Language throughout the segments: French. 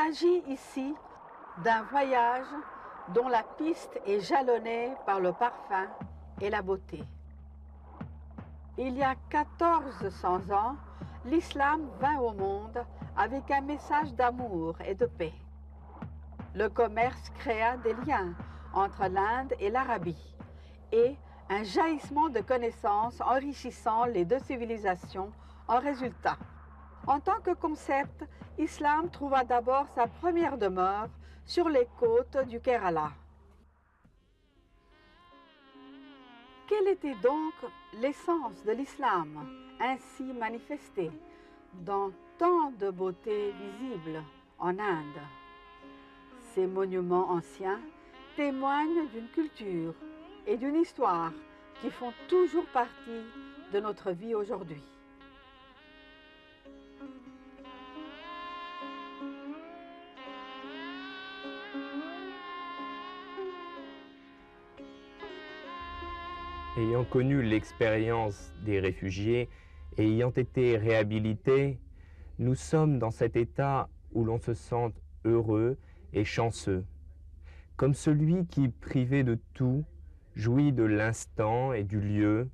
s'agit ici d'un voyage dont la piste est jalonnée par le parfum et la beauté. Il y a 1400 ans, l'islam vint au monde avec un message d'amour et de paix. Le commerce créa des liens entre l'Inde et l'Arabie et un jaillissement de connaissances enrichissant les deux civilisations en résultat. En tant que concept, l'islam trouva d'abord sa première demeure sur les côtes du Kerala. Quelle était donc l'essence de l'islam, ainsi manifestée dans tant de beauté visible en Inde? Ces monuments anciens témoignent d'une culture et d'une histoire qui font toujours partie de notre vie aujourd'hui. Ayant connu l'expérience des réfugiés et ayant été réhabilités, nous sommes dans cet état où l'on se sent heureux et chanceux, comme celui qui, privé de tout, jouit de l'instant et du lieu,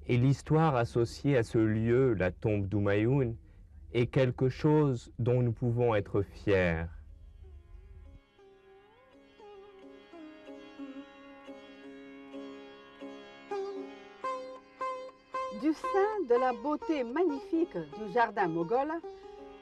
et l'histoire associée à ce lieu, la tombe d'Humayun, est quelque chose dont nous pouvons être fiers. Du sein de la beauté magnifique du jardin moghol,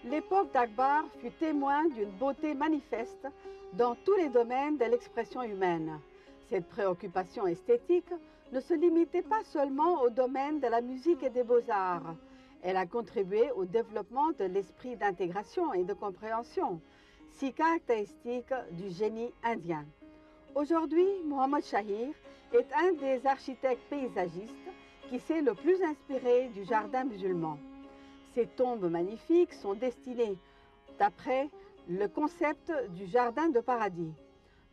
l'époque d'Akbar fut témoin d'une beauté manifeste dans tous les domaines de l'expression humaine. Cette préoccupation esthétique ne se limitait pas seulement au domaine de la musique et des beaux-arts. Elle a contribué au développement de l'esprit d'intégration et de compréhension, si caractéristique du génie indien. Aujourd'hui, Mohammad Shahir est un des architectes paysagistes qui s'est le plus inspiré du jardin musulman. Ces tombes magnifiques sont destinées d'après le concept du jardin de paradis.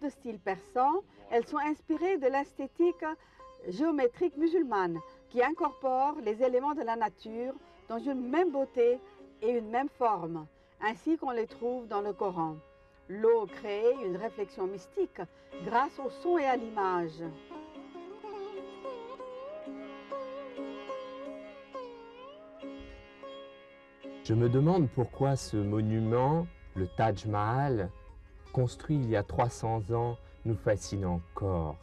De style persan, elles sont inspirées de l'esthétique géométrique musulmane qui incorpore les éléments de la nature dans une même beauté et une même forme, ainsi qu'on les trouve dans le Coran. L'eau crée une réflexion mystique grâce au son et à l'image. Je me demande pourquoi ce monument, le Taj Mahal, construit il y a 300 ans, nous fascine encore.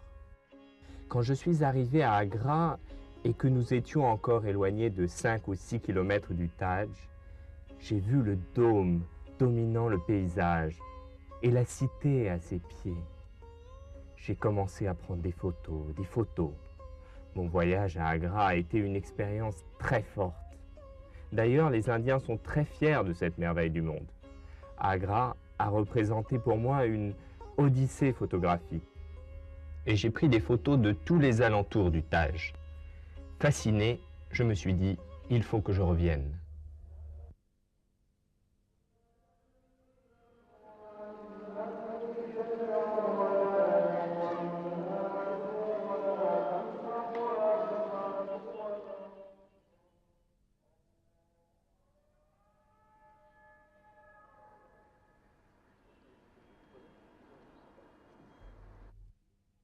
Quand je suis arrivé à Agra et que nous étions encore éloignés de 5 ou 6 kilomètres du Taj, j'ai vu le dôme dominant le paysage et la cité à ses pieds. J'ai commencé à prendre des photos. Mon voyage à Agra a été une expérience très forte. D'ailleurs, les Indiens sont très fiers de cette merveille du monde. Agra a représenté pour moi une odyssée photographique. Et j'ai pris des photos de tous les alentours du Taj. Fasciné, je me suis dit, il faut que je revienne.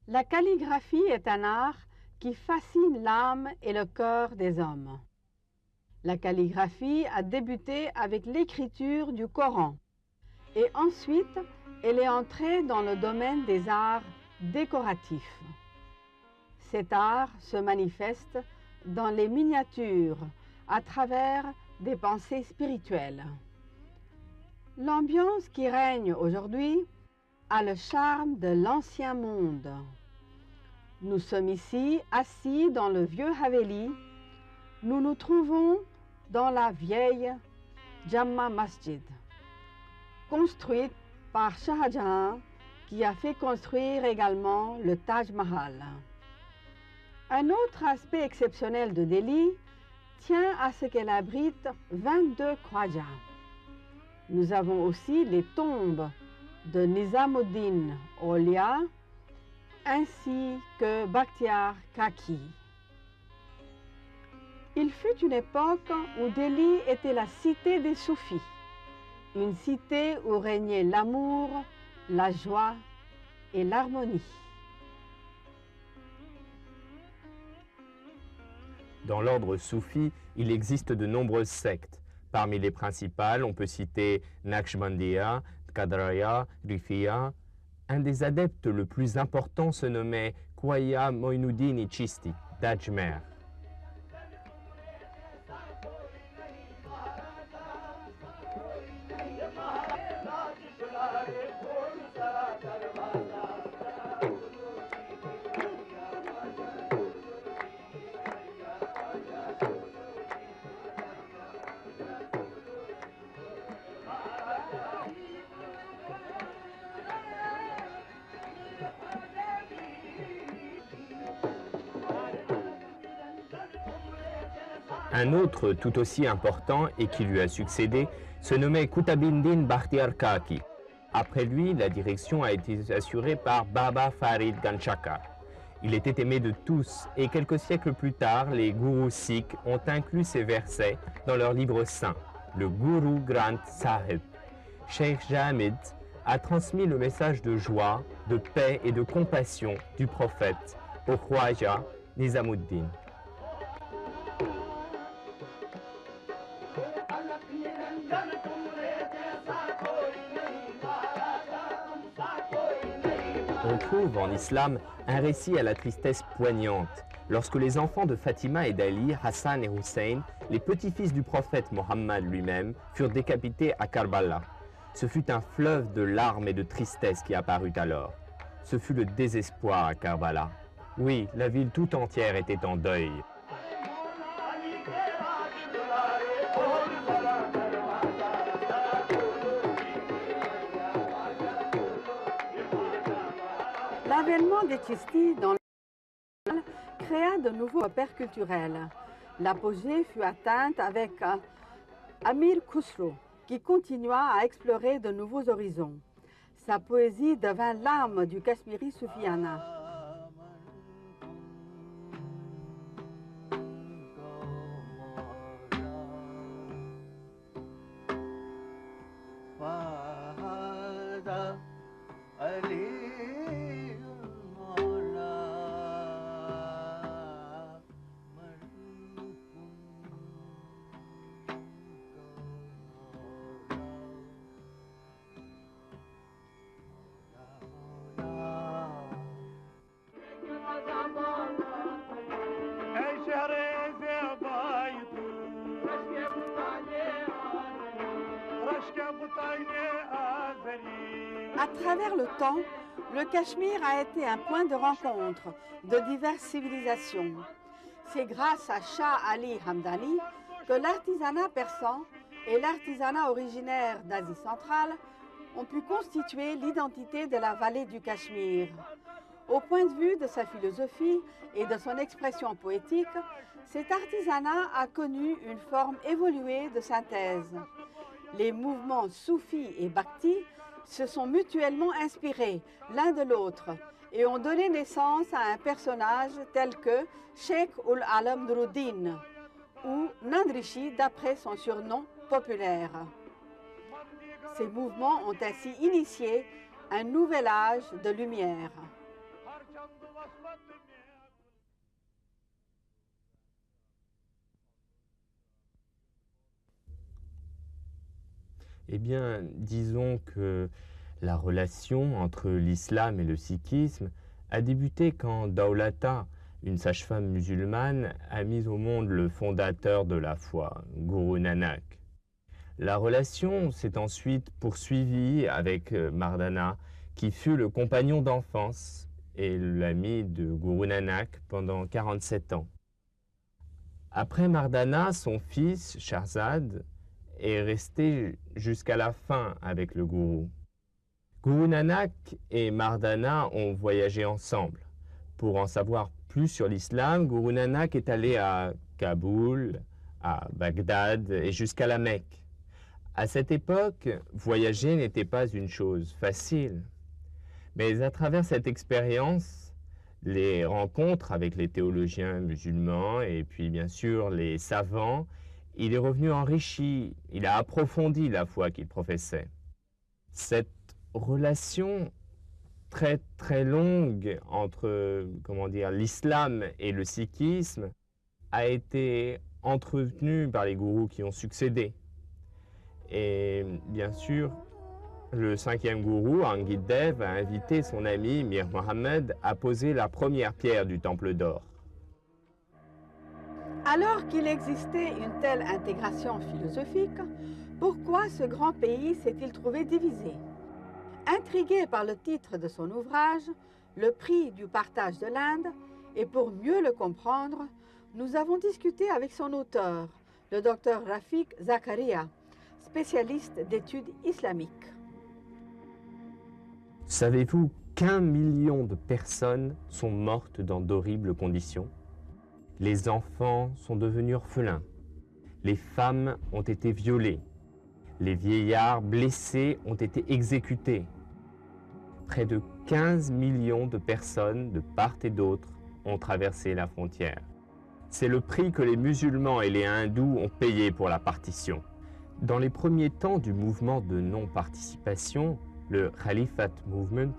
La calligraphie est un art qui fascine l'âme et le cœur des hommes. La calligraphie a débuté avec l'écriture du Coran et ensuite elle est entrée dans le domaine des arts décoratifs. Cet art se manifeste dans les miniatures à travers des pensées spirituelles. L'ambiance qui règne aujourd'hui a le charme de l'ancien monde. Nous sommes ici assis dans le vieux Haveli. Nous nous trouvons dans la vieille Jamma Masjid, construite par Shah Jahan, qui a fait construire également le Taj Mahal. Un autre aspect exceptionnel de Delhi tient à ce qu'elle abrite 22 Khwaja. Nous avons aussi les tombes de Nizamuddin Aulia ainsi que Bakhtiar Kaki. Il fut une époque où Delhi était la cité des soufis. une cité où régnait l'amour, la joie et l'harmonie. Dans l'ordre soufi, il existe de nombreuses sectes. Parmi les principales, on peut citer Naqshbandiya, Qadariyya, Rifiyya. Un des adeptes le plus important se nommait Khwaja Moinuddin Chisti, d'Ajmer. Un autre tout aussi important et qui lui a succédé se nommait Qutbuddin Bakhtiar Kaki. Après lui, la direction a été assurée par Baba Farid Ganchakar. Il était aimé de tous et quelques siècles plus tard, les gourous sikhs ont inclus ces versets dans leur livre saint, le Guru Granth Sahib. Sheikh Jamid a transmis le message de joie, de paix et de compassion du prophète au Khwaja Nizamuddin. On trouve en islam un récit à la tristesse poignante, lorsque les enfants de Fatima et d'Ali, Hassan et Hussein, les petits-fils du prophète Mohammed lui-même, furent décapités à Karbala. Ce fut un fleuve de larmes et de tristesse qui apparut alors. Ce fut le désespoir à Karbala. Oui, la ville tout entière était en deuil. L'avènement des Chistis dans le créa de nouveaux repères culturels. L'apogée fut atteinte avec Amir Khusro, qui continua à explorer de nouveaux horizons. Sa poésie devint l'âme du Cachemiri Soufiana. À travers le temps, le Cachemire a été un point de rencontre de diverses civilisations. C'est grâce à Shah Ali Hamdani que l'artisanat persan et l'artisanat originaire d'Asie centrale ont pu constituer l'identité de la vallée du Cachemire. Au point de vue de sa philosophie et de son expression poétique, cet artisanat a connu une forme évoluée de synthèse. Les mouvements soufis et bhakti se sont mutuellement inspirés l'un de l'autre et ont donné naissance à un personnage tel que Sheikh ul Alam Nuruddin ou Nandrishi d'après son surnom populaire. Ces mouvements ont ainsi initié un nouvel âge de lumière. Eh bien, disons que la relation entre l'islam et le sikhisme a débuté quand Daulata, une sage-femme musulmane, a mis au monde le fondateur de la foi, Guru Nanak. La relation s'est ensuite poursuivie avec Mardana, qui fut le compagnon d'enfance et l'ami de Guru Nanak pendant 47 ans. Après Mardana, son fils, Shahzad, est resté jusqu'à la fin avec le gourou. Guru Nanak et Mardana ont voyagé ensemble. Pour en savoir plus sur l'islam, Guru Nanak est allé à Kaboul, à Bagdad et jusqu'à la Mecque. À cette époque, voyager n'était pas une chose facile. Mais à travers cette expérience, les rencontres avec les théologiens musulmans et puis bien sûr les savants il est revenu enrichi, il a approfondi la foi qu'il professait. Cette relation très très longue entre, comment dire, l'islam et le sikhisme a été entretenue par les gourous qui ont succédé. Et bien sûr, le 5e gourou, Angit Dev, a invité son ami Mir Mohammed à poser la première pierre du Temple d'Or. Alors qu'il existait une telle intégration philosophique, pourquoi ce grand pays s'est-il trouvé divisé? Intrigué par le titre de son ouvrage, Le prix du partage de l'Inde, et pour mieux le comprendre, nous avons discuté avec son auteur, le docteur Rafik Zakaria, spécialiste d'études islamiques. Savez-vous qu'1 million de personnes sont mortes dans d'horribles conditions? Les enfants sont devenus orphelins. Les femmes ont été violées. Les vieillards blessés ont été exécutés. Près de 15 millions de personnes de part et d'autre ont traversé la frontière. C'est le prix que les musulmans et les hindous ont payé pour la partition. Dans les premiers temps du mouvement de non-participation, le Khalifat Movement,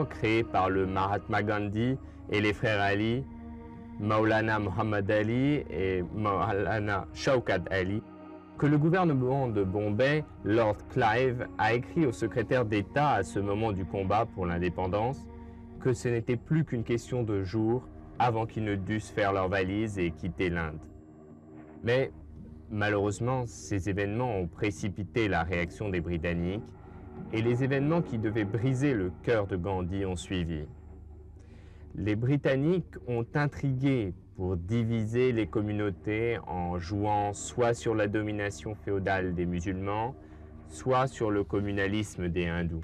créé par le Mahatma Gandhi et les frères Ali, Maulana Muhammad Ali et Maulana Shaukat Ali, que le gouvernement de Bombay, Lord Clive, a écrit au secrétaire d'État à ce moment du combat pour l'indépendance que ce n'était plus qu'une question de jours avant qu'ils ne dussent faire leurs valises et quitter l'Inde. Mais malheureusement, ces événements ont précipité la réaction des Britanniques et les événements qui devaient briser le cœur de Gandhi ont suivi. Les Britanniques ont intrigué pour diviser les communautés en jouant soit sur la domination féodale des musulmans, soit sur le communalisme des hindous.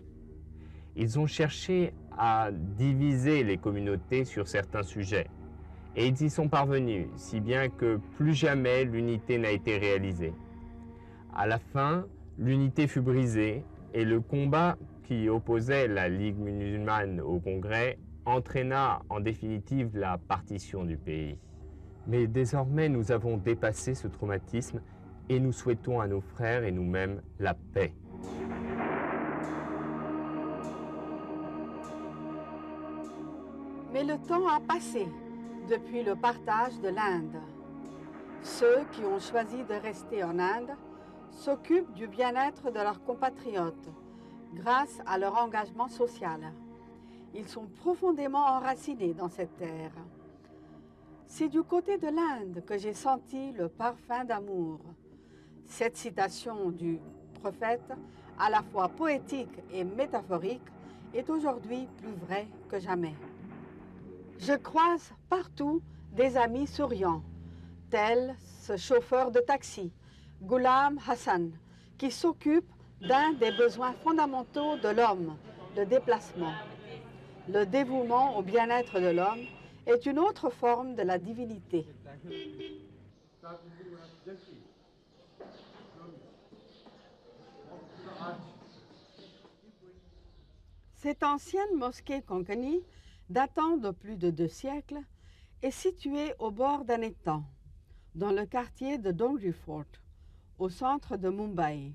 Ils ont cherché à diviser les communautés sur certains sujets, et ils y sont parvenus, si bien que plus jamais l'unité n'a été réalisée. À la fin, l'unité fut brisée, et le combat qui opposait la Ligue musulmane au Congrès entraîna en définitive la partition du pays. Mais désormais, nous avons dépassé ce traumatisme et nous souhaitons à nos frères et nous-mêmes la paix. Mais le temps a passé depuis le partage de l'Inde. Ceux qui ont choisi de rester en Inde s'occupent du bien-être de leurs compatriotes grâce à leur engagement social. Ils sont profondément enracinés dans cette terre. C'est du côté de l'Inde que j'ai senti le parfum d'amour. Cette citation du prophète, à la fois poétique et métaphorique, est aujourd'hui plus vraie que jamais. Je croise partout des amis souriants, tels ce chauffeur de taxi, Ghulam Hassan, qui s'occupe d'un des besoins fondamentaux de l'homme, le déplacement. Le dévouement au bien-être de l'homme est une autre forme de la divinité. Cette ancienne mosquée Konkani, datant de plus de 2 siècles, est située au bord d'un étang, dans le quartier de Dongri Fort, au centre de Mumbai.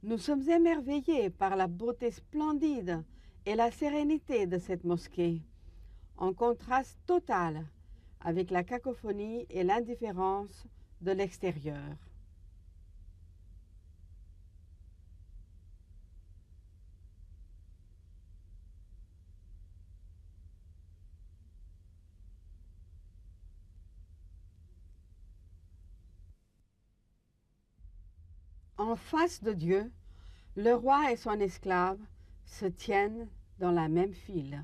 Nous sommes émerveillés par la beauté splendide et la sérénité de cette mosquée, en contraste total avec la cacophonie et l'indifférence de l'extérieur. En face de Dieu, le roi et son esclave se tiennent dans la même file.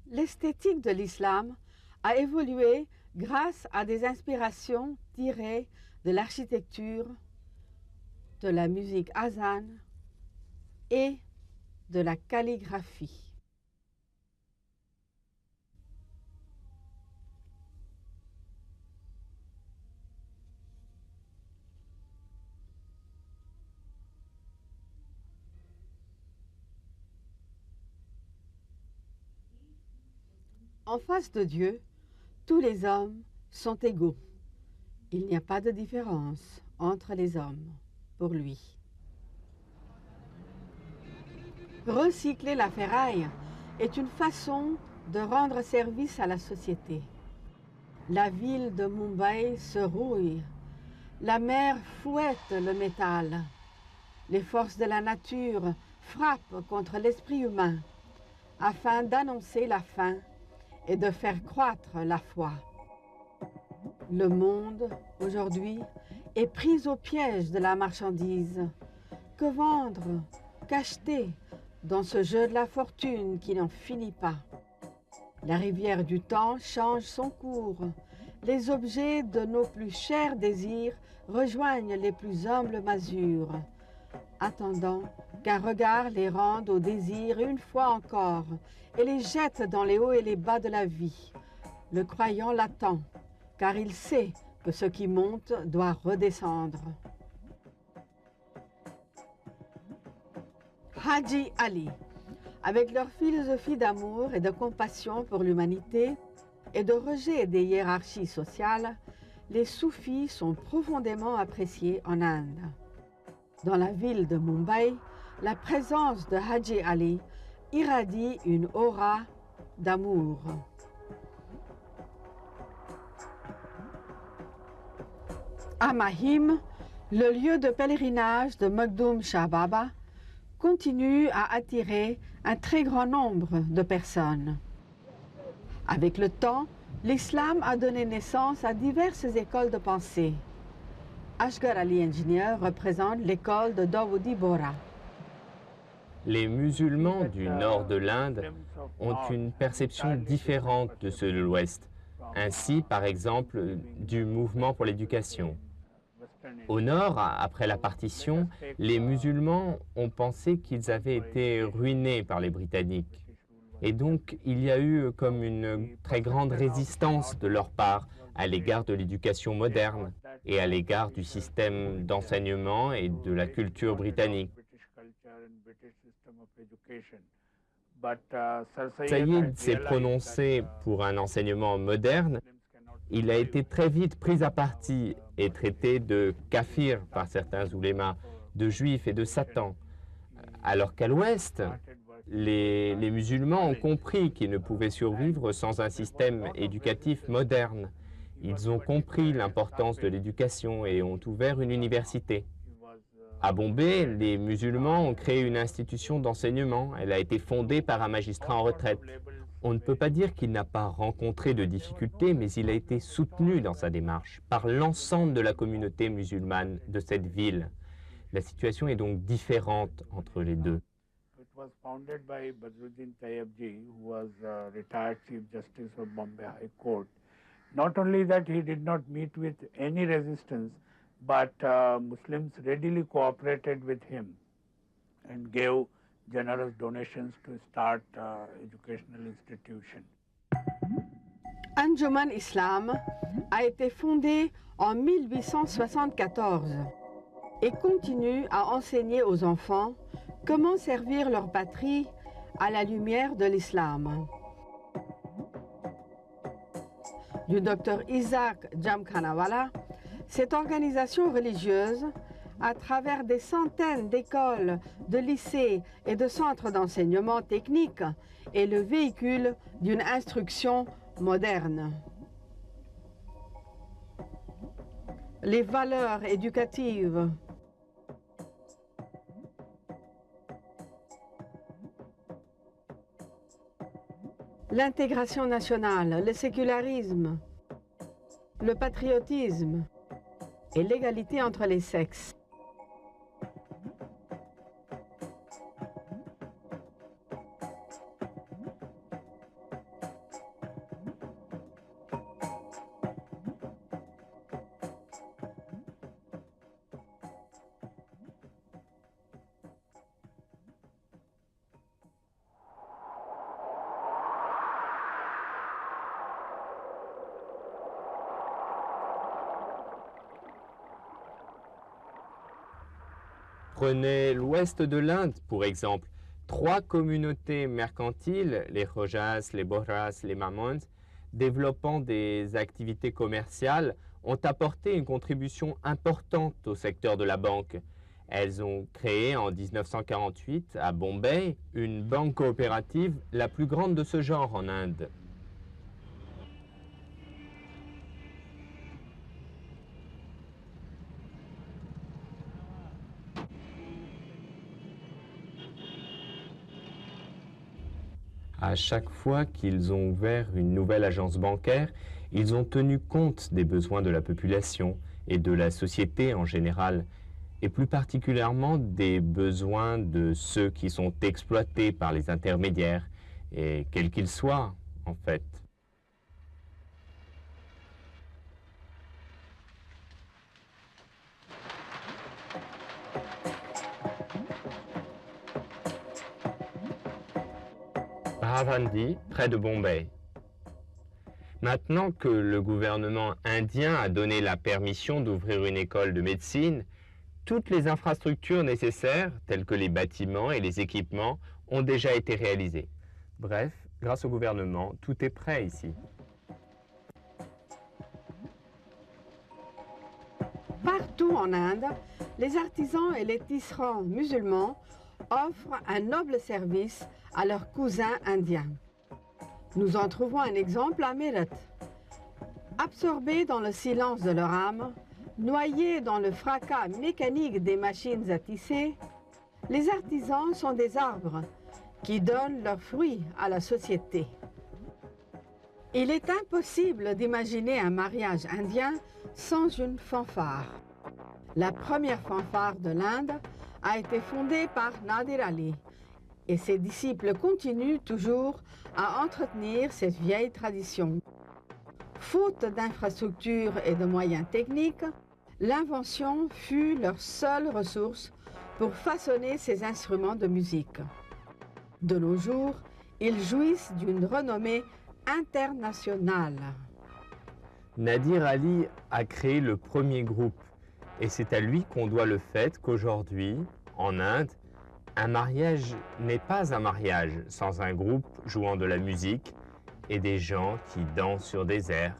L'esthétique de l'islam a évolué grâce à des inspirations tirées de l'architecture, de la musique azan et de la calligraphie. En face de Dieu, tous les hommes sont égaux. Il n'y a pas de différence entre les hommes pour lui. Recycler la ferraille est une façon de rendre service à la société. La ville de Mumbai se rouille. La mer fouette le métal. Les forces de la nature frappent contre l'esprit humain afin d'annoncer la fin et de faire croître la foi. Le monde, aujourd'hui, est pris au piège de la marchandise. Que vendre, qu'acheter dans ce jeu de la fortune qui n'en finit pas? La rivière du temps change son cours. Les objets de nos plus chers désirs rejoignent les plus humbles masures, attendant qu'un regard les rende au désir une fois encore et les jette dans les hauts et les bas de la vie. Le croyant l'attend, car il sait que ce qui monte doit redescendre. Haji Ali, avec leur philosophie d'amour et de compassion pour l'humanité et de rejet des hiérarchies sociales, les soufis sont profondément appréciés en Inde. Dans la ville de Mumbai, la présence de Haji Ali irradie une aura d'amour. À Mahim, le lieu de pèlerinage de Makhdoom Shah Baba continue à attirer un très grand nombre de personnes. Avec le temps, l'islam a donné naissance à diverses écoles de pensée. Asghar Ali Engineer représente l'école de Dawoodi Bohra. Les musulmans du nord de l'Inde ont une perception différente de ceux de l'Ouest, ainsi par exemple du mouvement pour l'éducation. Au nord, après la partition, les musulmans ont pensé qu'ils avaient été ruinés par les Britanniques. Et donc, il y a eu comme une très grande résistance de leur part à l'égard de l'éducation moderne et à l'égard du système d'enseignement et de la culture britannique. Saïd s'est prononcé pour un enseignement moderne. Il a été très vite pris à partie et traité de kafir par certains oulémas, de juifs et de Satan. Alors qu'à l'Ouest, les musulmans ont compris qu'ils ne pouvaient survivre sans un système éducatif moderne. Ils ont compris l'importance de l'éducation et ont ouvert une université. À Bombay, les musulmans ont créé une institution d'enseignement. Elle a été fondée par un magistrat en retraite. On ne peut pas dire qu'il n'a pas rencontré de difficultés, mais il a été soutenu dans sa démarche par l'ensemble de la communauté musulmane de cette ville. La situation est donc différente entre les deux. It was founded by Badruddin Tayyabji, who was retired Chief Justice of Bombay High Court. Not only that, he did not meet with any resistance, but Muslims readily cooperated with him and gave generous donations to start educational institutions. Anjuman Islam a été fondée en 1874 et continue à enseigner aux enfants comment servir leur patrie à la lumière de l'islam. Du docteur Isaac Jamkhanawala, cette organisation religieuse, à travers des centaines d'écoles, de lycées et de centres d'enseignement technique, est le véhicule d'une instruction moderne. Les valeurs éducatives, l'intégration nationale, le sécularisme, le patriotisme et l'égalité entre les sexes. Prenez l'ouest de l'Inde, pour exemple. 3 communautés mercantiles, les Rojas, les Borras, les Mamons, développant des activités commerciales, ont apporté une contribution importante au secteur de la banque. Elles ont créé en 1948 à Bombay une banque coopérative, la plus grande de ce genre en Inde. À chaque fois qu'ils ont ouvert une nouvelle agence bancaire, ils ont tenu compte des besoins de la population et de la société en général, et plus particulièrement des besoins de ceux qui sont exploités par les intermédiaires, et quels qu'ils soient, en fait. Bhavandi, près de Bombay. Maintenant que le gouvernement indien a donné la permission d'ouvrir une école de médecine, toutes les infrastructures nécessaires, telles que les bâtiments et les équipements, ont déjà été réalisées. Bref, grâce au gouvernement, tout est prêt ici. Partout en Inde, les artisans et les tisserands musulmans offrent un noble service à leurs cousins indiens. Nous en trouvons un exemple à Meerut. Absorbés dans le silence de leur âme, noyés dans le fracas mécanique des machines à tisser, les artisans sont des arbres qui donnent leurs fruits à la société. Il est impossible d'imaginer un mariage indien sans une fanfare. La première fanfare de l'Inde a été fondée par Nadir Ali et ses disciples continuent toujours à entretenir cette vieille tradition. Faute d'infrastructures et de moyens techniques, l'invention fut leur seule ressource pour façonner ces instruments de musique. De nos jours, ils jouissent d'une renommée internationale. Nadir Ali a créé le premier groupe et c'est à lui qu'on doit le fait qu'aujourd'hui, en Inde, un mariage n'est pas un mariage sans un groupe jouant de la musique et des gens qui dansent sur des airs.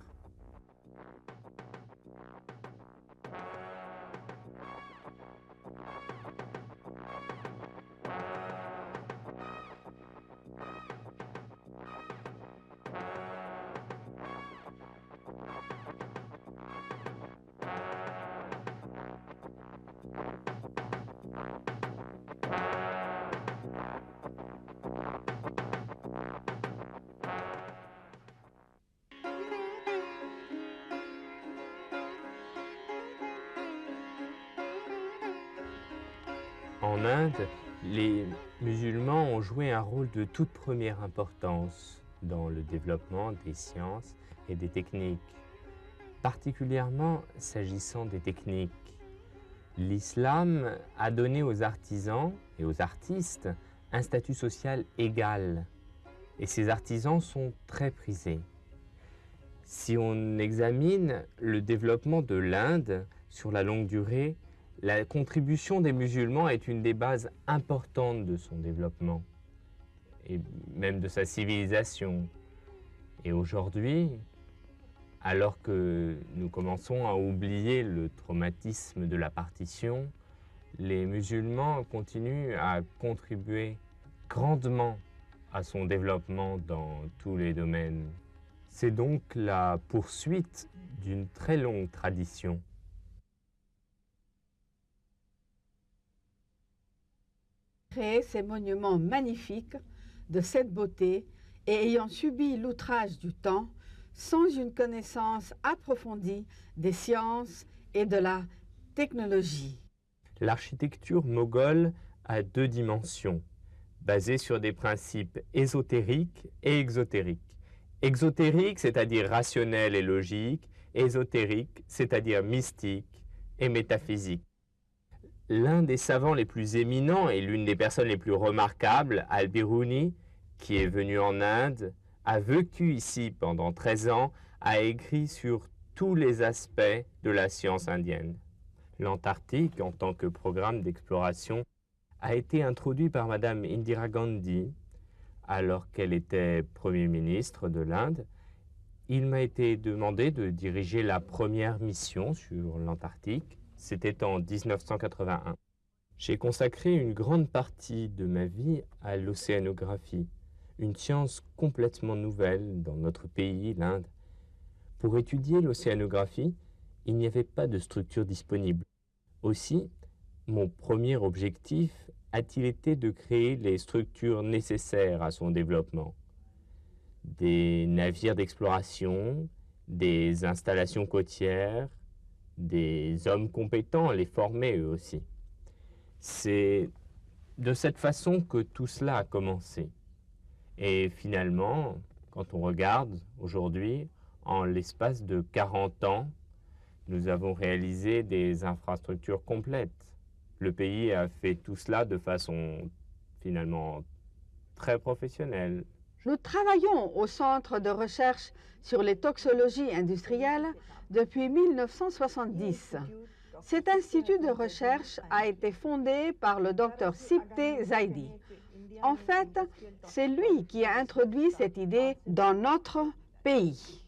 En Inde, les musulmans ont joué un rôle de toute première importance dans le développement des sciences et des techniques. Particulièrement s'agissant des techniques, l'islam a donné aux artisans et aux artistes un statut social égal. Et ces artisans sont très prisés. Si on examine le développement de l'Inde sur la longue durée, la contribution des musulmans est une des bases importantes de son développement et même de sa civilisation. Et aujourd'hui, alors que nous commençons à oublier le traumatisme de la partition, les musulmans continuent à contribuer grandement à son développement dans tous les domaines. C'est donc la poursuite d'une très longue tradition. Créer ces monuments magnifiques de cette beauté et ayant subi l'outrage du temps, sans une connaissance approfondie des sciences et de la technologie. L'architecture moghole a 2 dimensions, basée sur des principes ésotériques et exotériques. Exotérique, c'est-à-dire rationnel et logique, ésotérique, c'est-à-dire mystique et métaphysique. L'un des savants les plus éminents et l'une des personnes les plus remarquables, Al-Biruni, qui est venu en Inde, a vécu ici pendant 13 ans, a écrit sur tous les aspects de la science indienne. L'Antarctique, en tant que programme d'exploration, a été introduit par Madame Indira Gandhi alors qu'elle était Premier ministre de l'Inde. Il m'a été demandé de diriger la première mission sur l'Antarctique. C'était en 1981. J'ai consacré une grande partie de ma vie à l'océanographie, une science complètement nouvelle dans notre pays, l'Inde. Pour étudier l'océanographie, il n'y avait pas de structure disponible. Aussi, mon premier objectif a-t-il été de créer les structures nécessaires à son développement. Des navires d'exploration, des installations côtières, des hommes compétents, les former eux aussi. C'est de cette façon que tout cela a commencé. Et finalement, quand on regarde aujourd'hui, en l'espace de 40 ans, nous avons réalisé des infrastructures complètes. Le pays a fait tout cela de façon finalement très professionnelle. Nous travaillons au Centre de recherche sur les toxologies industrielles depuis 1970. Cet institut de recherche a été fondé par le Dr Sipte Zaidi. En fait, c'est lui qui a introduit cette idée dans notre pays.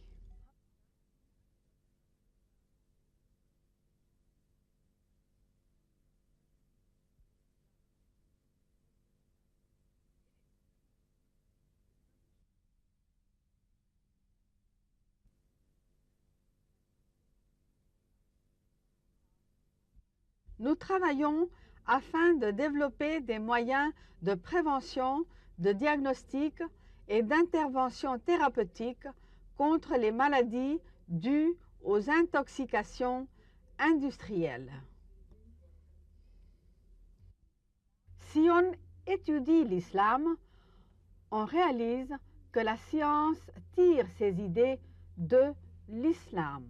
Nous travaillons afin de développer des moyens de prévention, de diagnostic et d'intervention thérapeutique contre les maladies dues aux intoxications industrielles. Si on étudie l'islam, on réalise que la science tire ses idées de l'islam.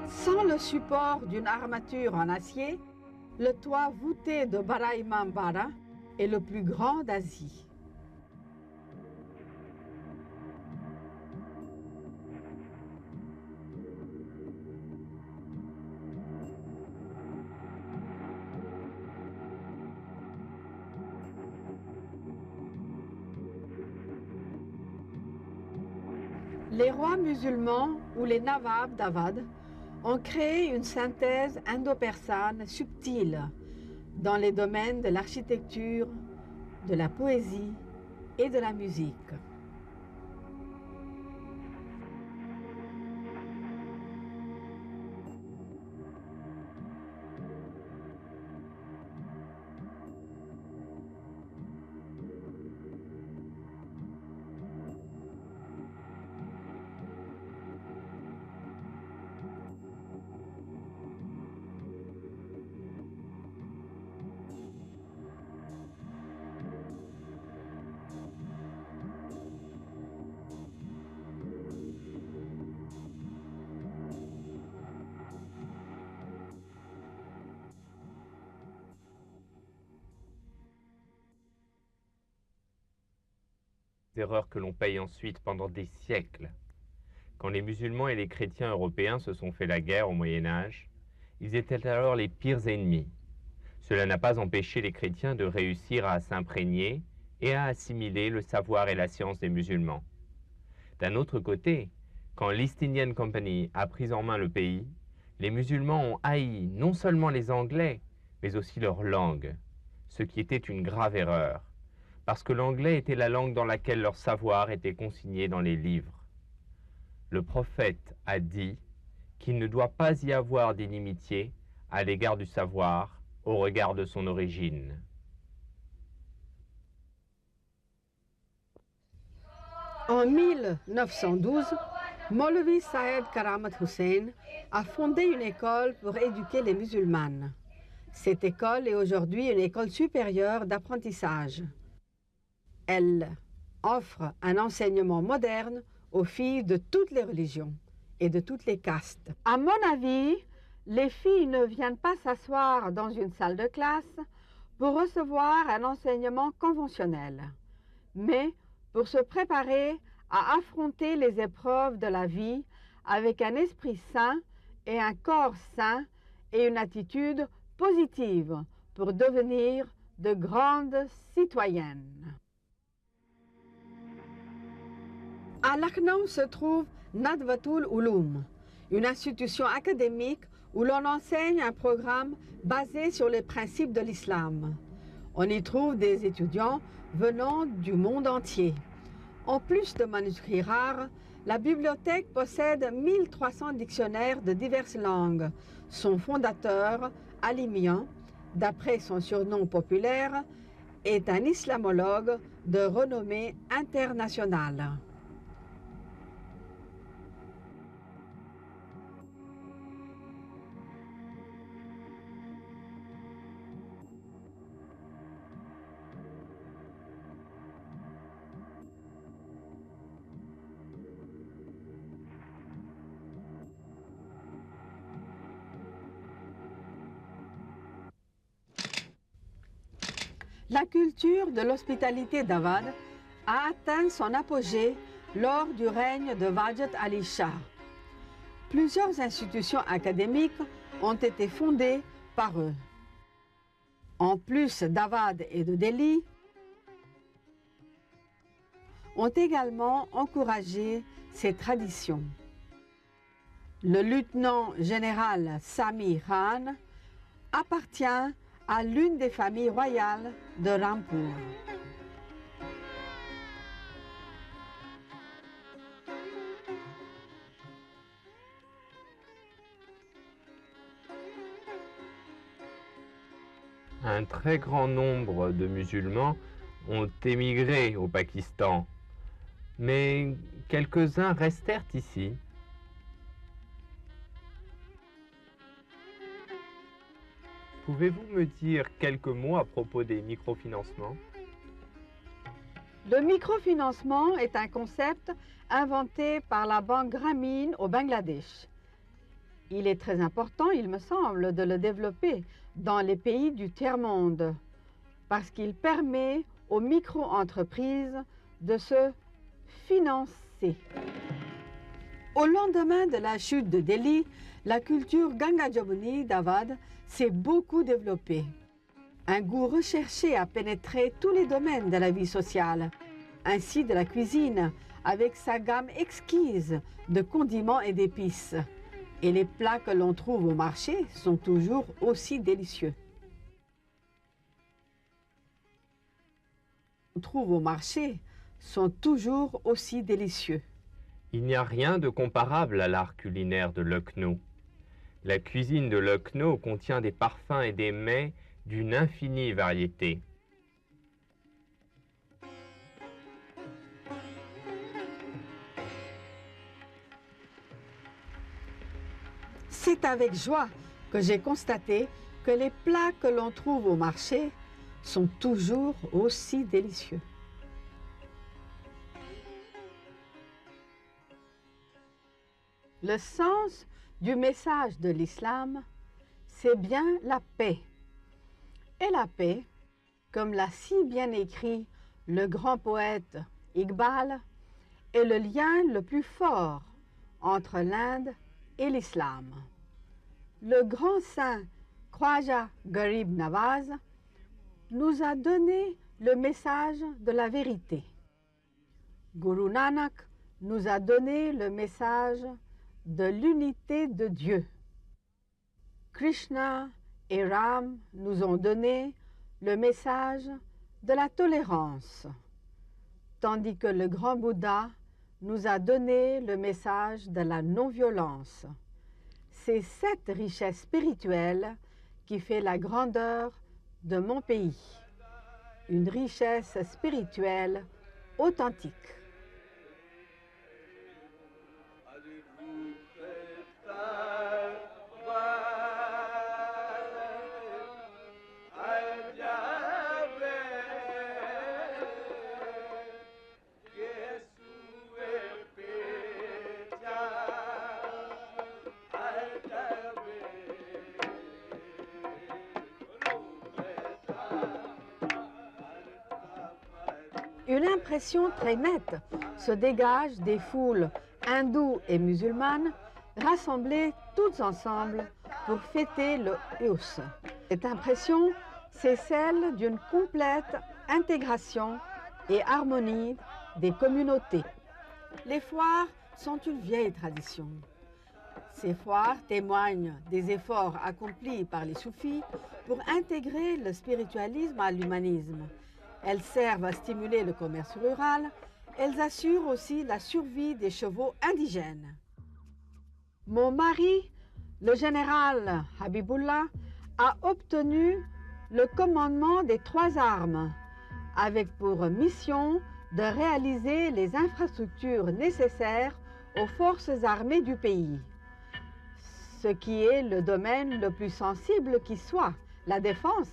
Sans le support d'une armature en acier, le toit voûté de Baraimambara est le plus grand d'Asie. Les rois musulmans ou les nawabs d'Awadh ont créé une synthèse indo-persane subtile dans les domaines de l'architecture, de la poésie et de la musique. Erreurs que l'on paye ensuite pendant des siècles. Quand les musulmans et les chrétiens européens se sont fait la guerre au Moyen-Âge, ils étaient alors les pires ennemis. Cela n'a pas empêché les chrétiens de réussir à s'imprégner et à assimiler le savoir et la science des musulmans. D'un autre côté, quand l'East Indian Company a pris en main le pays, les musulmans ont haï non seulement les Anglais, mais aussi leur langue, ce qui était une grave erreur, parce que l'anglais était la langue dans laquelle leur savoir était consigné dans les livres. Le prophète a dit qu'il ne doit pas y avoir d'inimitié à l'égard du savoir au regard de son origine. En 1912, Maulvi Syed Karamat Hussain a fondé une école pour éduquer les musulmanes. Cette école est aujourd'hui une école supérieure d'apprentissage. Elle offre un enseignement moderne aux filles de toutes les religions et de toutes les castes. À mon avis, les filles ne viennent pas s'asseoir dans une salle de classe pour recevoir un enseignement conventionnel, mais pour se préparer à affronter les épreuves de la vie avec un esprit sain et un corps sain et une attitude positive pour devenir de grandes citoyennes. À Lucknow se trouve Nadwatul Uloom, une institution académique où l'on enseigne un programme basé sur les principes de l'islam. On y trouve des étudiants venant du monde entier. En plus de manuscrits rares, la bibliothèque possède 1300 dictionnaires de diverses langues. Son fondateur, Ali Mian, d'après son surnom populaire, est un islamologue de renommée internationale. La culture de l'hospitalité d'Awadh a atteint son apogée lors du règne de Wajid Ali Shah. Plusieurs institutions académiques ont été fondées par eux. En plus d'Awadh et de Delhi, ont également encouragé ces traditions. Le lieutenant général Sami Khan appartient à l'une des familles royales de Rampur. Un très grand nombre de musulmans ont émigré au Pakistan, mais quelques-uns restèrent ici. Pouvez-vous me dire quelques mots à propos des microfinancements? Le microfinancement est un concept inventé par la Banque Grameen au Bangladesh. Il est très important, il me semble, de le développer dans les pays du tiers-monde parce qu'il permet aux micro-entreprises de se financer. Au lendemain de la chute de Delhi, la culture Ganga Jamuni d'Awadh s'est beaucoup développée. Un goût recherché a pénétré tous les domaines de la vie sociale, ainsi de la cuisine, avec sa gamme exquise de condiments et d'épices. Et les plats que l'on trouve au marché sont toujours aussi délicieux. Il n'y a rien de comparable à l'art culinaire de Lucknow. La cuisine de Lucknow contient des parfums et des mets d'une infinie variété. C'est avec joie que j'ai constaté que les plats que l'on trouve au marché sont toujours aussi délicieux. Le sens du message de l'islam, c'est bien la paix. Et la paix, comme l'a si bien écrit le grand poète Iqbal, est le lien le plus fort entre l'Inde et l'islam. Le grand saint Khwaja Garib Nawaz nous a donné le message de la vérité. Guru Nanak nous a donné le message de l'unité de Dieu. Krishna et Ram nous ont donné le message de la tolérance, tandis que le grand Bouddha nous a donné le message de la non-violence. C'est cette richesse spirituelle qui fait la grandeur de mon pays, une richesse spirituelle authentique. Une impression très nette se dégage des foules hindoues et musulmanes rassemblées toutes ensemble pour fêter le Urus. Cette impression, c'est celle d'une complète intégration et harmonie des communautés. Les foires sont une vieille tradition. Ces foires témoignent des efforts accomplis par les soufis pour intégrer le spiritualisme à l'humanisme. Elles servent à stimuler le commerce rural. Elles assurent aussi la survie des chevaux indigènes. Mon mari, le général Habibullah, a obtenu le commandement des 3 armes, avec pour mission de réaliser les infrastructures nécessaires aux forces armées du pays, ce qui est le domaine le plus sensible qui soit, la défense.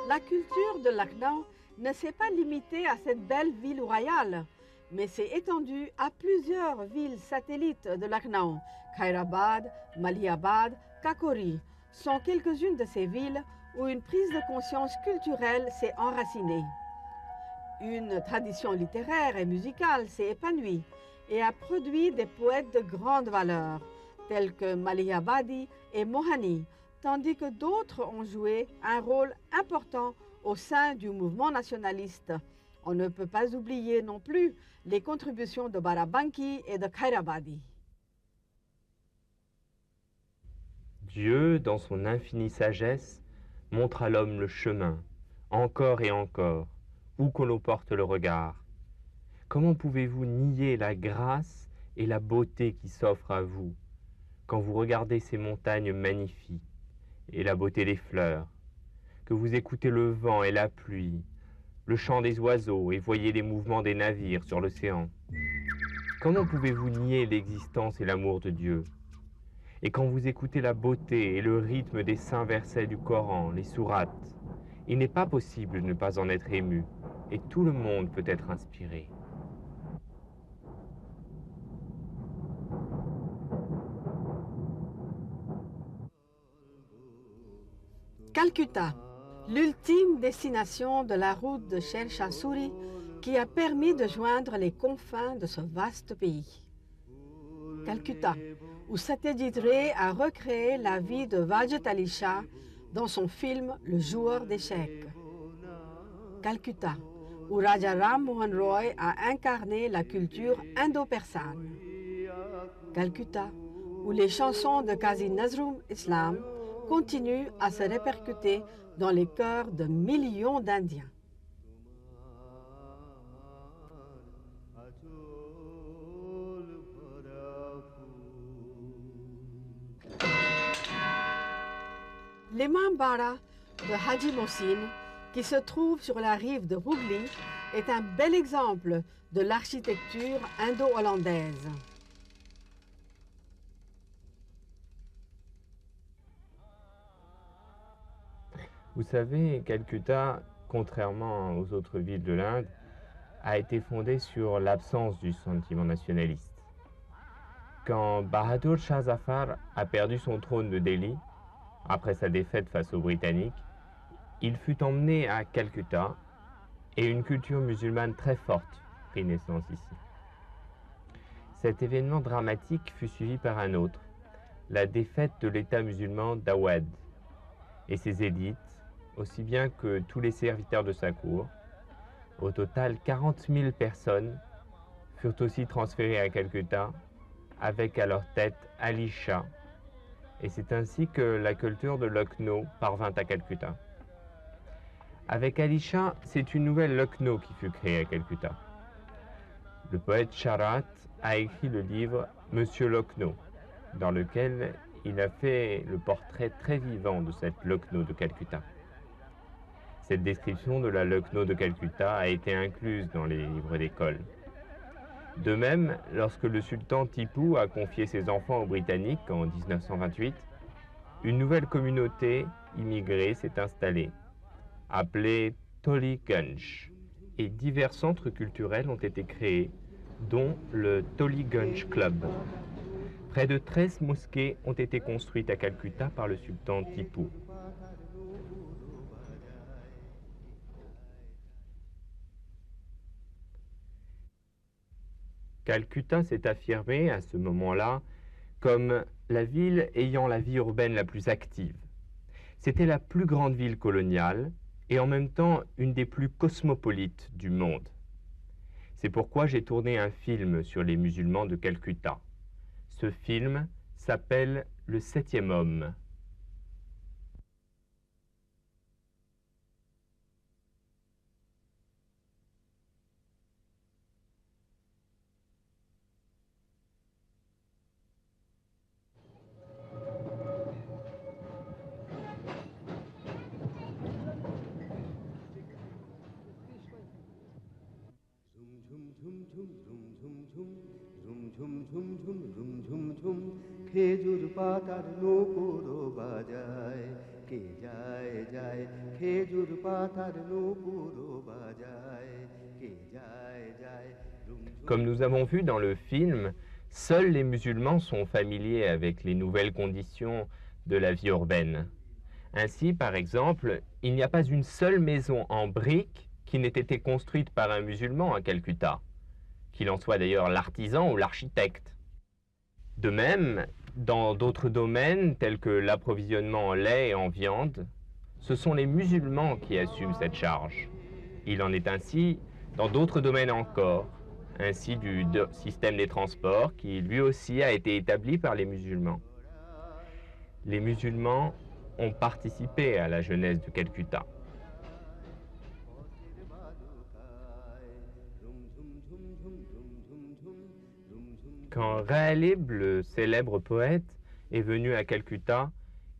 La culture de Lucknow ne s'est pas limitée à cette belle ville royale, mais s'est étendue à plusieurs villes satellites de Lucknow. Khairabad, Malihabad, Kakori sont quelques-unes de ces villes où une prise de conscience culturelle s'est enracinée. Une tradition littéraire et musicale s'est épanouie et a produit des poètes de grande valeur, tels que Malihabadi et Mohani, tandis que d'autres ont joué un rôle important au sein du mouvement nationaliste. On ne peut pas oublier non plus les contributions de Barabanki et de Khairabadi. Dieu, dans son infinie sagesse, montre à l'homme le chemin, encore et encore, où que l'on porte le regard. Comment pouvez-vous nier la grâce et la beauté qui s'offrent à vous quand vous regardez ces montagnes magnifiques et la beauté des fleurs, que vous écoutez le vent et la pluie, le chant des oiseaux et voyez les mouvements des navires sur l'océan? Comment pouvez-vous nier l'existence et l'amour de Dieu? Et quand vous écoutez la beauté et le rythme des saints versets du Coran, les sourates, il n'est pas possible de ne pas en être ému, et tout le monde peut être inspiré. Calcutta, l'ultime destination de la route de Sher Shah Suri qui a permis de joindre les confins de ce vaste pays. Calcutta, où Satyajit Ray a recréé la vie de Wajet Ali Shah dans son film Le joueur d'échecs. Calcutta, où Raja Ram Mohan Roy a incarné la culture indo-persane. Calcutta, où les chansons de Qazi Nazrul Islam continuent à se répercuter dans les cœurs de millions d'Indiens. L'Imambara de Haji Mohsin, qui se trouve sur la rive de Hooghly, est un bel exemple de l'architecture indo-hollandaise. Vous savez, Calcutta, contrairement aux autres villes de l'Inde, a été fondée sur l'absence du sentiment nationaliste. Quand Bahadur Shah Zafar a perdu son trône de Delhi, après sa défaite face aux Britanniques, il fut emmené à Calcutta et une culture musulmane très forte prit naissance ici. Cet événement dramatique fut suivi par un autre, la défaite de l'État musulman d'Awadh et ses élites, aussi bien que tous les serviteurs de sa cour. Au total, 40 000 personnes furent aussi transférées à Calcutta, avec à leur tête Ali Shah. Et c'est ainsi que la culture de Lucknow parvint à Calcutta. Avec Ali Shah, c'est une nouvelle Lucknow qui fut créée à Calcutta. Le poète Charat a écrit le livre Monsieur Lucknow, dans lequel il a fait le portrait très vivant de cette Lucknow de Calcutta. Cette description de la Lucknow de Calcutta a été incluse dans les livres d'école. De même, lorsque le sultan Tipu a confié ses enfants aux Britanniques en 1928, une nouvelle communauté immigrée s'est installée, appelée Tollygunge, et divers centres culturels ont été créés, dont le Tollygunge Club. Près de 13 mosquées ont été construites à Calcutta par le sultan Tipu. Calcutta s'est affirmée à ce moment-là comme la ville ayant la vie urbaine la plus active. C'était la plus grande ville coloniale et en même temps une des plus cosmopolites du monde. C'est pourquoi j'ai tourné un film sur les musulmans de Calcutta. Ce film s'appelle Le Septième Homme. খেজুর পাতার নূপুরও বাজায় কে যায় যায় খেজুর পাতার নূপুরও বাজায় কে যায় যায় Comme nous avons vu dans le film, seuls les musulmans sont familiers avec les nouvelles conditions de la vie urbaine. Ainsi, par exemple, il n'y a pas une seule maison en briques qui n'ait été construite par un musulman à Calcutta, qu'il en soit d'ailleurs l'artisan ou l'architecte. De même, dans d'autres domaines tels que l'approvisionnement en lait et en viande, ce sont les musulmans qui assument cette charge. Il en est ainsi dans d'autres domaines encore, ainsi du système des transports qui lui aussi a été établi par les musulmans. Les musulmans ont participé à la jeunesse de Calcutta. Quand Ghalib, le célèbre poète, est venu à Calcutta,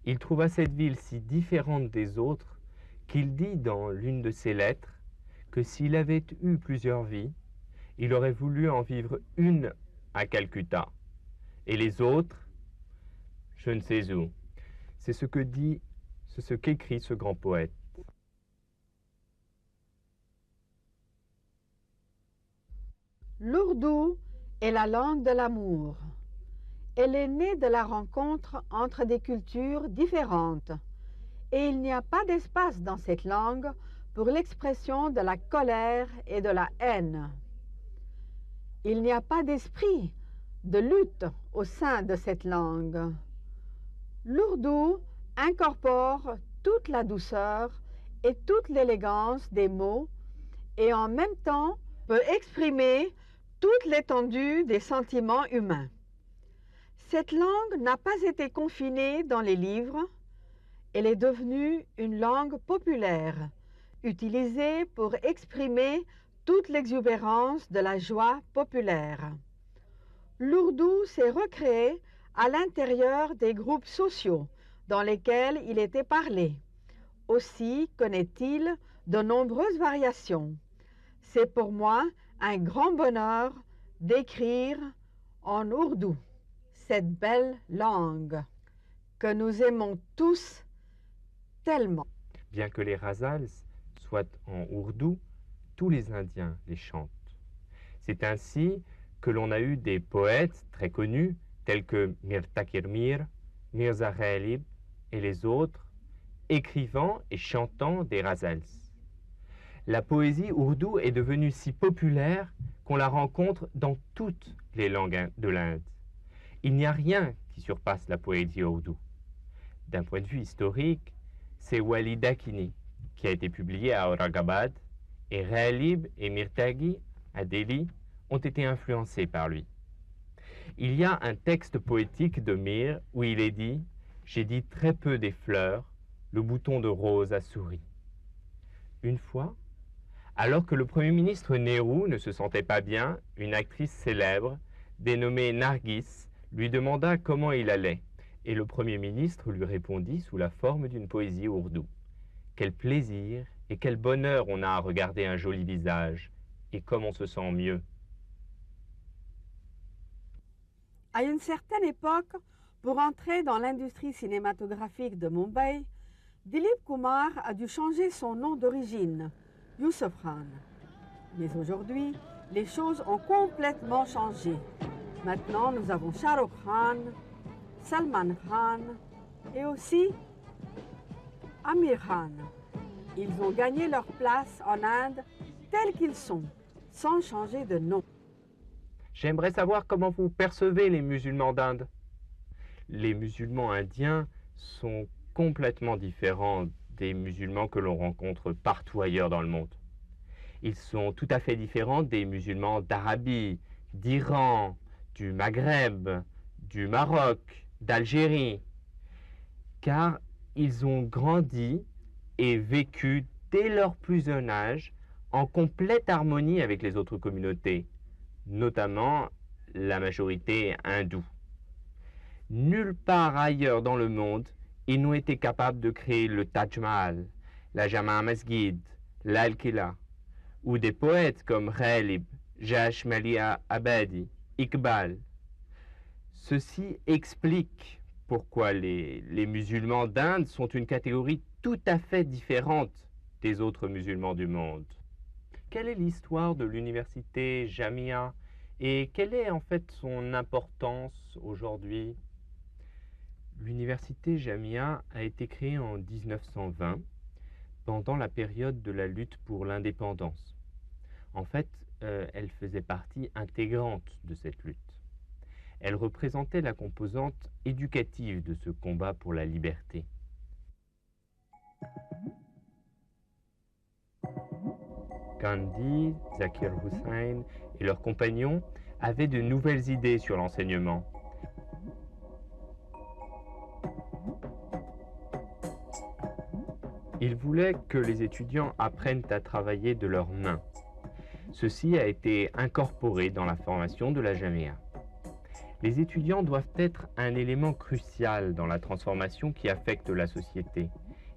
il trouva cette ville si différente des autres qu'il dit dans l'une de ses lettres que s'il avait eu plusieurs vies, il aurait voulu en vivre une à Calcutta et les autres, je ne sais où. C'est ce qu'écrit ce grand poète. L'ourdou est la langue de l'amour. Elle est née de la rencontre entre des cultures différentes et il n'y a pas d'espace dans cette langue pour l'expression de la colère et de la haine. Il n'y a pas d'esprit de lutte au sein de cette langue. L'ourdou incorpore toute la douceur et toute l'élégance des mots et en même temps peut exprimer toute l'étendue des sentiments humains. Cette langue n'a pas été confinée dans les livres, elle est devenue une langue populaire, utilisée pour exprimer toute l'exubérance de la joie populaire. L'ourdou s'est recréé à l'intérieur des groupes sociaux dans lesquels il était parlé. Aussi connaît-il de nombreuses variations. C'est pour moi un grand bonheur d'écrire en ourdou, cette belle langue que nous aimons tous tellement. Bien que les razals soient en ourdou, tous les Indiens les chantent. C'est ainsi que l'on a eu des poètes très connus tels que Mir Takir Mir, Mirza Ghalib et les autres, écrivant et chantant des razals. La poésie ourdou est devenue si populaire qu'on la rencontre dans toutes les langues de l'Inde. Il n'y a rien qui surpasse la poésie ourdou. D'un point de vue historique, c'est Wali Dakini qui a été publié à Aurangabad et Ghalib et Mirtagi à Delhi ont été influencés par lui. Il y a un texte poétique de Mir où il est dit « J'ai dit très peu des fleurs, le bouton de rose a souri ». Une fois, alors que le Premier ministre Nehru ne se sentait pas bien, une actrice célèbre, dénommée Nargis, lui demanda comment il allait, et le Premier ministre lui répondit sous la forme d'une poésie ourdou. Quel plaisir et quel bonheur on a à regarder un joli visage, et comme on se sent mieux. À une certaine époque, pour entrer dans l'industrie cinématographique de Mumbai, Dilip Kumar a dû changer son nom d'origine, Yusuf Khan. Mais aujourd'hui, les choses ont complètement changé. Maintenant, nous avons Shah Rukh Khan, Salman Khan et aussi Amir Khan. Ils ont gagné leur place en Inde tels qu'ils sont, sans changer de nom. J'aimerais savoir comment vous percevez les musulmans d'Inde. Les musulmans indiens sont complètement différents des musulmans que l'on rencontre partout ailleurs dans le monde. Ils sont tout à fait différents des musulmans d'Arabie, d'Iran, du Maghreb, du Maroc, d'Algérie, car ils ont grandi et vécu dès leur plus jeune âge en complète harmonie avec les autres communautés, notamment la majorité hindoue. Nulle part ailleurs dans le monde, ils n'ont été capables de créer le Taj Mahal, la Jama' Masjid, l'Al-Qila, ou des poètes comme Ghalib, Jash Malia Abadi, Iqbal. Ceci explique pourquoi les musulmans d'Inde sont une catégorie tout à fait différente des autres musulmans du monde. Quelle est l'histoire de l'université Jamia et quelle est en fait son importance aujourd'hui? L'université Jamia a été créée en 1920 pendant la période de la lutte pour l'indépendance. En fait, elle faisait partie intégrante de cette lutte. Elle représentait la composante éducative de ce combat pour la liberté. Gandhi, Zakir Hussain et leurs compagnons avaient de nouvelles idées sur l'enseignement. Ils voulaient que les étudiants apprennent à travailler de leurs mains. Ceci a été incorporé dans la formation de la Jamia. Les étudiants doivent être un élément crucial dans la transformation qui affecte la société.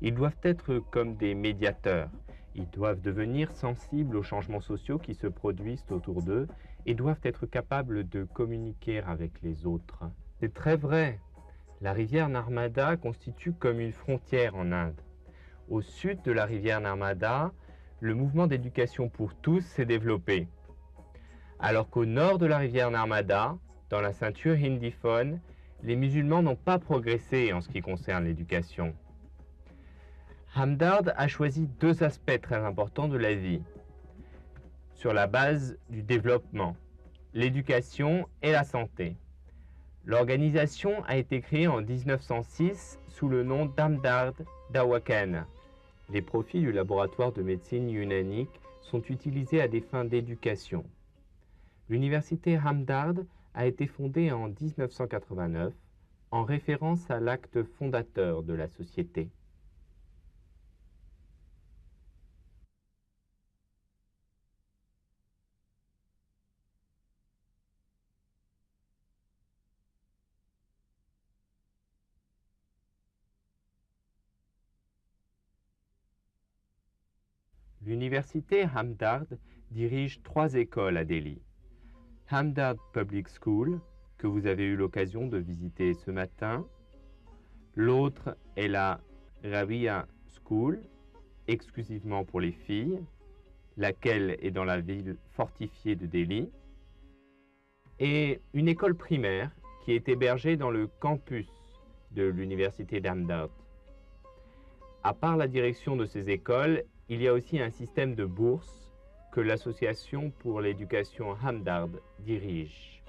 Ils doivent être comme des médiateurs. Ils doivent devenir sensibles aux changements sociaux qui se produisent autour d'eux et doivent être capables de communiquer avec les autres. C'est très vrai. La rivière Narmada constitue comme une frontière en Inde. Au sud de la rivière Narmada, le mouvement d'éducation pour tous s'est développé. Alors qu'au nord de la rivière Narmada, dans la ceinture hindiphone, les musulmans n'ont pas progressé en ce qui concerne l'éducation. Hamdard a choisi deux aspects très importants de la vie, sur la base du développement, l'éducation et la santé. L'organisation a été créée en 1906 sous le nom d'Hamdard Dawakana. Les profits du laboratoire de médecine unanique sont utilisés à des fins d'éducation. L'université Hamdard a été fondée en 1989 en référence à l'acte fondateur de la société. L'université Hamdard dirige 3 écoles à Delhi. Hamdard Public School, que vous avez eu l'occasion de visiter ce matin. L'autre est la Ravia School, exclusivement pour les filles, laquelle est dans la ville fortifiée de Delhi. Et une école primaire qui est hébergée dans le campus de l'université d'Hamdard. À part la direction de ces écoles, il y a aussi un système de bourses que l'association pour l'éducation Hamdard dirige.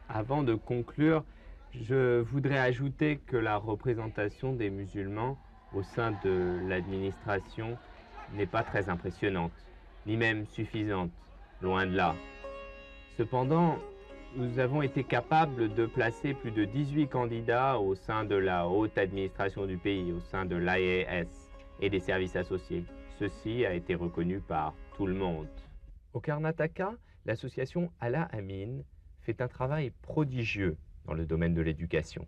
Avant de conclure, je voudrais ajouter que la représentation des musulmans au sein de l'administration n'est pas très impressionnante, ni même suffisante, loin de là. Cependant, nous avons été capables de placer plus de 18 candidats au sein de la haute administration du pays, au sein de l'IAS et des services associés. Ceci a été reconnu par tout le monde. Au Karnataka, l'association Allah Amin fait un travail prodigieux dans le domaine de l'éducation.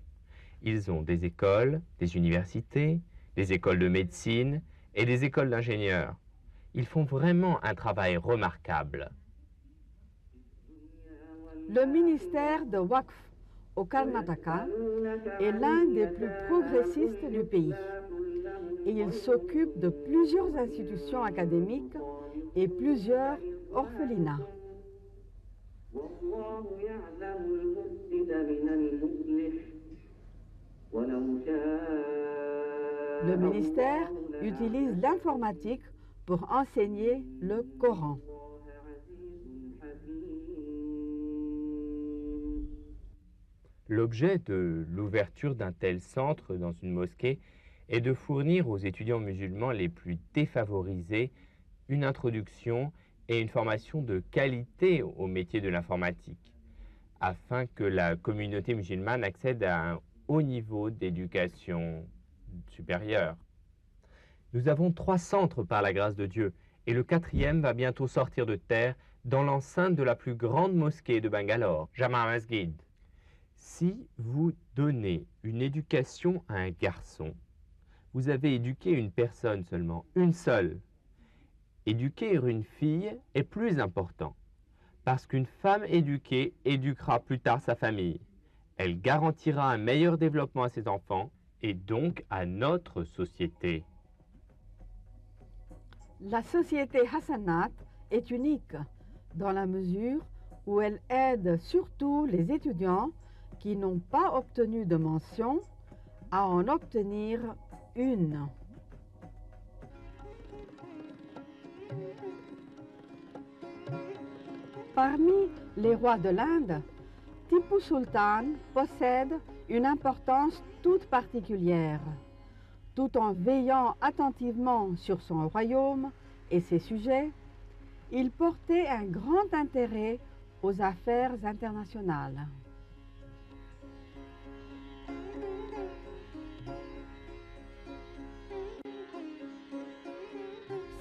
Ils ont des écoles, des universités, des écoles de médecine et des écoles d'ingénieurs. Ils font vraiment un travail remarquable. Le ministère de Waqf au Karnataka est l'un des plus progressistes du pays. et il s'occupe de plusieurs institutions académiques et plusieurs orphelinats. Le ministère utilise l'informatique pour enseigner le Coran. L'objet de l'ouverture d'un tel centre dans une mosquée est de fournir aux étudiants musulmans les plus défavorisés une introduction et une formation de qualité au métier de l'informatique, afin que la communauté musulmane accède à un haut niveau d'éducation supérieure. Nous avons 3 centres par la grâce de Dieu, et le 4e va bientôt sortir de terre dans l'enceinte de la plus grande mosquée de Bangalore, Jama Masjid. Si vous donnez une éducation à un garçon, vous avez éduqué une personne seulement, une seule. Éduquer une fille est plus important, parce qu'une femme éduquée éduquera plus tard sa famille. Elle garantira un meilleur développement à ses enfants et donc à notre société. La société Hassanat est unique dans la mesure où elle aide surtout les étudiants qui n'ont pas obtenu de mention à en obtenir une. Parmi les rois de l'Inde, Tipu Sultan possède une importance toute particulière. Tout en veillant attentivement sur son royaume et ses sujets, il portait un grand intérêt aux affaires internationales.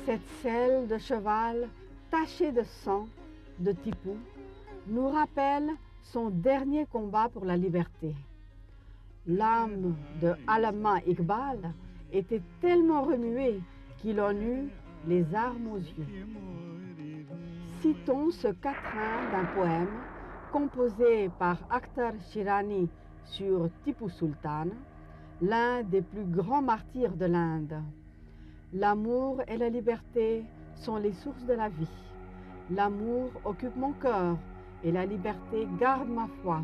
Cette selle de cheval tachée de sang de Tipu nous rappelle son dernier combat pour la liberté. L'âme de Allama Iqbal était tellement remuée qu'il en eut les larmes aux yeux. Citons ce quatrain d'un poème composé par Akhtar Shirani sur Tipu Sultan, l'un des plus grands martyrs de l'Inde. L'amour et la liberté sont les sources de la vie. L'amour occupe mon cœur et la liberté garde ma foi.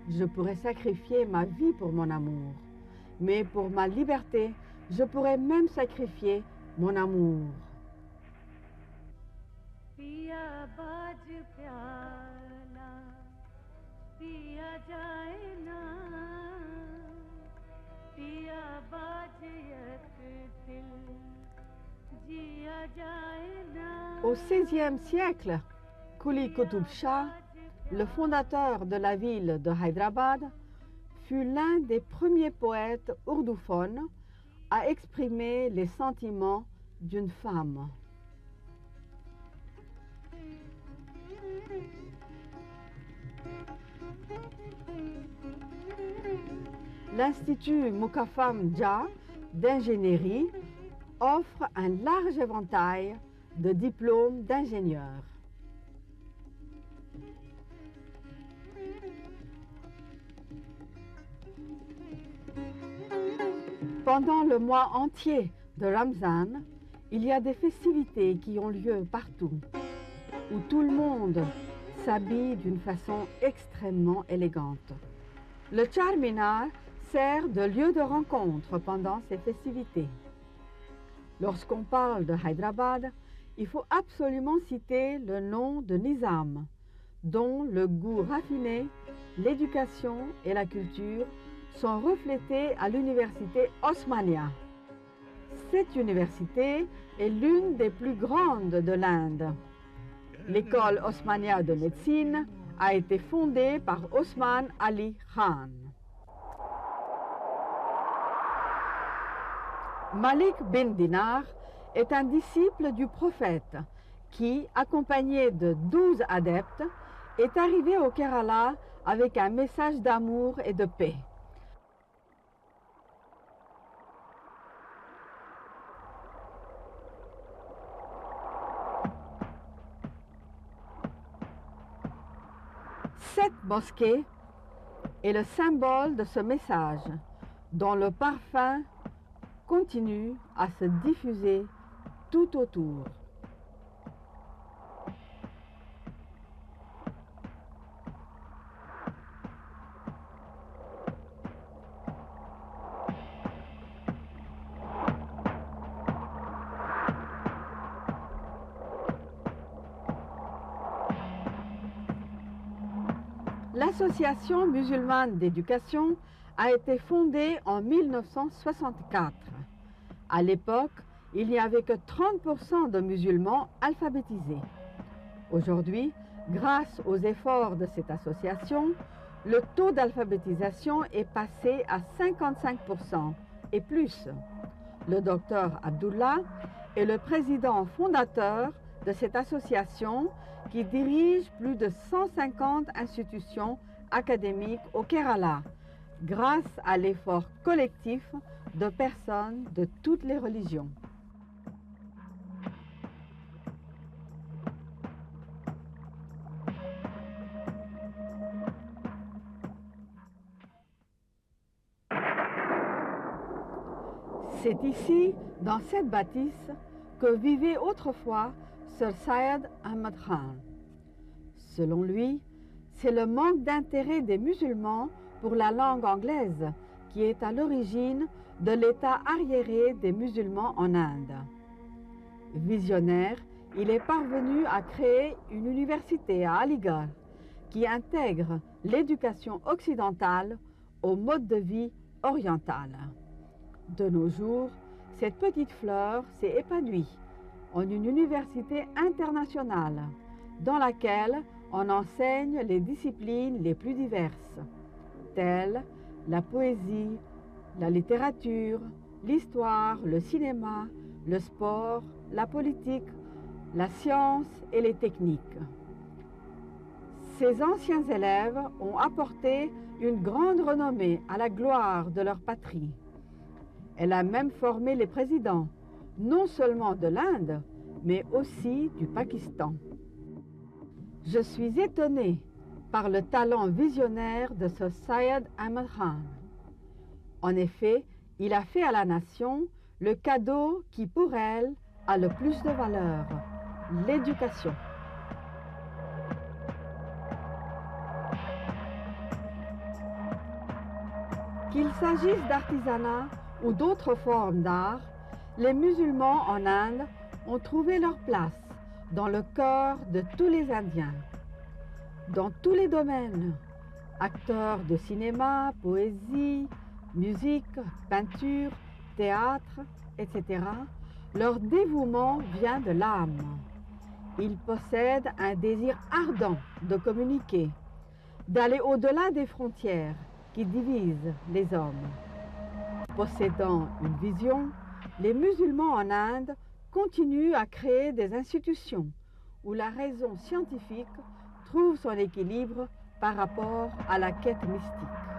Je pourrais sacrifier ma vie pour mon amour, mais pour ma liberté, je pourrais même sacrifier mon amour. Au XVIe siècle, Quli Qutb Shah, le fondateur de la ville de Hyderabad, fut l'un des premiers poètes ourdophones à exprimer les sentiments d'une femme. L'Institut Mukafam Jah d'ingénierie offre un large éventail de diplômes d'ingénieurs. Pendant le mois entier de Ramzan, il y a des festivités qui ont lieu partout, où tout le monde s'habille d'une façon extrêmement élégante. Le Charminar sert de lieu de rencontre pendant ces festivités. Lorsqu'on parle de Hyderabad, il faut absolument citer le nom de Nizam, dont le goût raffiné, l'éducation et la culture sont reflétés à l'université Osmania. Cette université est l'une des plus grandes de l'Inde. L'école Osmania de médecine a été fondée par Osman Ali Khan. Malik bin Dinar est un disciple du prophète qui, accompagné de 12 adeptes, est arrivé au Kerala avec un message d'amour et de paix. Cette mosquée est le symbole de ce message, dont le parfum continue à se diffuser tout autour. L'Association musulmane d'éducation a été fondée en 1964. À l'époque, il n'y avait que 30% de musulmans alphabétisés. Aujourd'hui, grâce aux efforts de cette association, le taux d'alphabétisation est passé à 55% et plus. Le docteur Abdullah est le président fondateur de cette association qui dirige plus de 150 institutions académiques au Kerala, grâce à l'effort collectif de personnes de toutes les religions. C'est ici, dans cette bâtisse, que vivait autrefois Sir Syed Ahmad Khan. Selon lui, c'est le manque d'intérêt des musulmans pour la langue anglaise qui est à l'origine de l'état arriéré des musulmans en Inde. Visionnaire, il est parvenu à créer une université à Aligarh qui intègre l'éducation occidentale au mode de vie oriental. De nos jours, cette petite fleur s'est épanouie en une université internationale dans laquelle on enseigne les disciplines les plus diverses, telles la poésie, la littérature, l'histoire, le cinéma, le sport, la politique, la science et les techniques. Ces anciens élèves ont apporté une grande renommée à la gloire de leur patrie. Elle a même formé les présidents, non seulement de l'Inde, mais aussi du Pakistan. Je suis étonnée par le talent visionnaire de ce Syed Ahmad Khan. En effet, il a fait à la nation le cadeau qui, pour elle, a le plus de valeur, l'éducation. Qu'il s'agisse d'artisanat ou d'autres formes d'art, les musulmans en Inde ont trouvé leur place dans le cœur de tous les Indiens. Dans tous les domaines, acteurs de cinéma, poésie, musique, peinture, théâtre, etc., leur dévouement vient de l'âme. Ils possèdent un désir ardent de communiquer, d'aller au-delà des frontières qui divisent les hommes. Possédant une vision, les musulmans en Inde continuent à créer des institutions où la raison scientifique trouve son équilibre par rapport à la quête mystique.